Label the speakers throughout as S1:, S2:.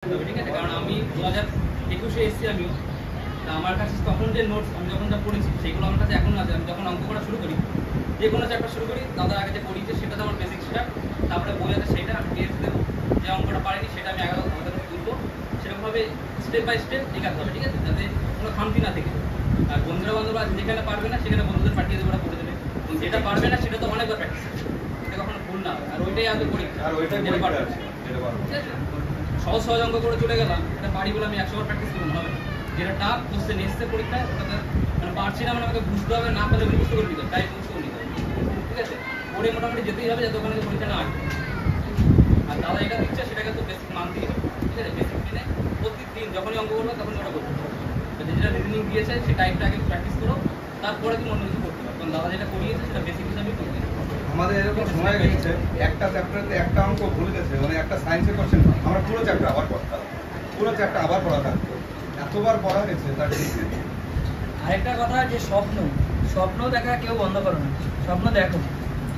S1: ঠিক আছে, কারণ আমি 2021-এ এসেছি আমিও। তা আমার কাছে তখন যে নোটস আমি যখন যা পড়েছি সেগুলো আমার কাছে এখন আছে। আমি যখন অঙ্ক করা শুরু করি, যে কোনো চ্যাপ্টার শুরু করি, দাদার আগে যে পড়িয়েছে সেটা তো আমার বেসিক স্টার্ট। তারপরে বই আছে সেটা আমি টেস্ট দেবো, যে অঙ্কটা পারিনি সেটা আমি আগে তুলবো। সেরকমভাবে স্টেপ বাই স্টেপ এগাতে হবে, ঠিক আছে, যাতে কোনো খামতি না থেকে। আর বন্ধুরা বান্ধবরা যেখানে পারবে না সেখানে বন্ধুদের পাঠিয়ে দেবো, ওরা করে দেবে। যেটা পারবে না সেটা তো অনেকবার প্র্যাকটিস, এটা কখনো ভুল না হয়। আর ওইটাই আগে পরীক্ষা,
S2: আর ওইটাই
S1: যেটা পারবে,
S2: ঠিক আছে।
S1: সহজ সহজ অঙ্ক করে চলে গেলাম, এটা পারি বলে আমি 100 বার প্র্যাকটিস করবো হবে না। যেটা টাফ কোশ্চেন এসছে পরীক্ষায়, ওটাতে মানে পারছি না, মানে আমাকে বুঝতে হবে, না পারলে মুখস্থ করে নিতে হবে, তাই মুখস্থ করে নিতে হবে, ঠিক আছে। পড়ে মোটামুটি যেতেই হবে যাতে ওখানে পরীক্ষা না আসবে। আর দাদা এটা দিচ্ছে সেটাকে তো বেসিক মানতেই হবে, ঠিক আছে। বেসিক দিনে প্রতিদিন যখনই অঙ্ক করবে তখন ওটা করতে হবে। যেটা রিজনিং দিয়েছে সেই টাইপটা আগে প্র্যাকটিস করো, তারপরে তুমি অন্য কিছু করতে পারো। কারণ দাদা যেটা করিয়েছে সেটা বেসিক হিসাবেই করতে হবে।
S2: আমাদের এরকম সময় গেছে, একটা চ্যাপ্টারে একটা অঙ্ক ভুল গেছে, মানে একটা সায়েন্সের কোশ্চেন আমরা পুরো চ্যাপ্টার আবার পড়তাম, পুরো চ্যাপ্টার আবার পড়া থাকতো, এতবার পড়া গেছে তার ঠিক নেই।
S3: আরেকটা কথা, যে স্বপ্ন দেখা কেউ বন্ধ করো না, স্বপ্ন দেখো।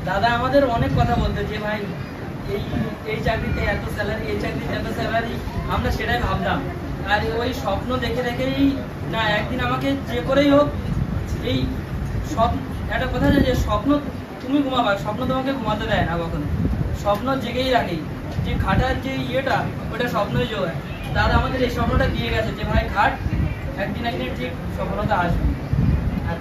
S3: দাদা আমাদের অনেক কথা বলতো যে ভাই এই চাকরিতে এত স্যালারি, এই চাকরিতে এত স্যালারি, আমরা সেটাই ভাবতাম। আর ওই স্বপ্ন দেখে দেখেই না একদিন আমাকে যে করেই হোক এই একটা কথা আছে যে স্বপ্ন তুমি ঘুমাবা, স্বপ্ন তোমাকে ঘুমাতে দেয় না কখনো, স্বপ্ন জেগেই রাখে। যে খাটার যে ইয়েটা ওটা স্বপ্নই জোগায়। দাদা আমাদের এই স্বপ্নটা দিয়ে গেছে যে ভাই খাট, একদিন ঠিক সফলতা আসবে। আর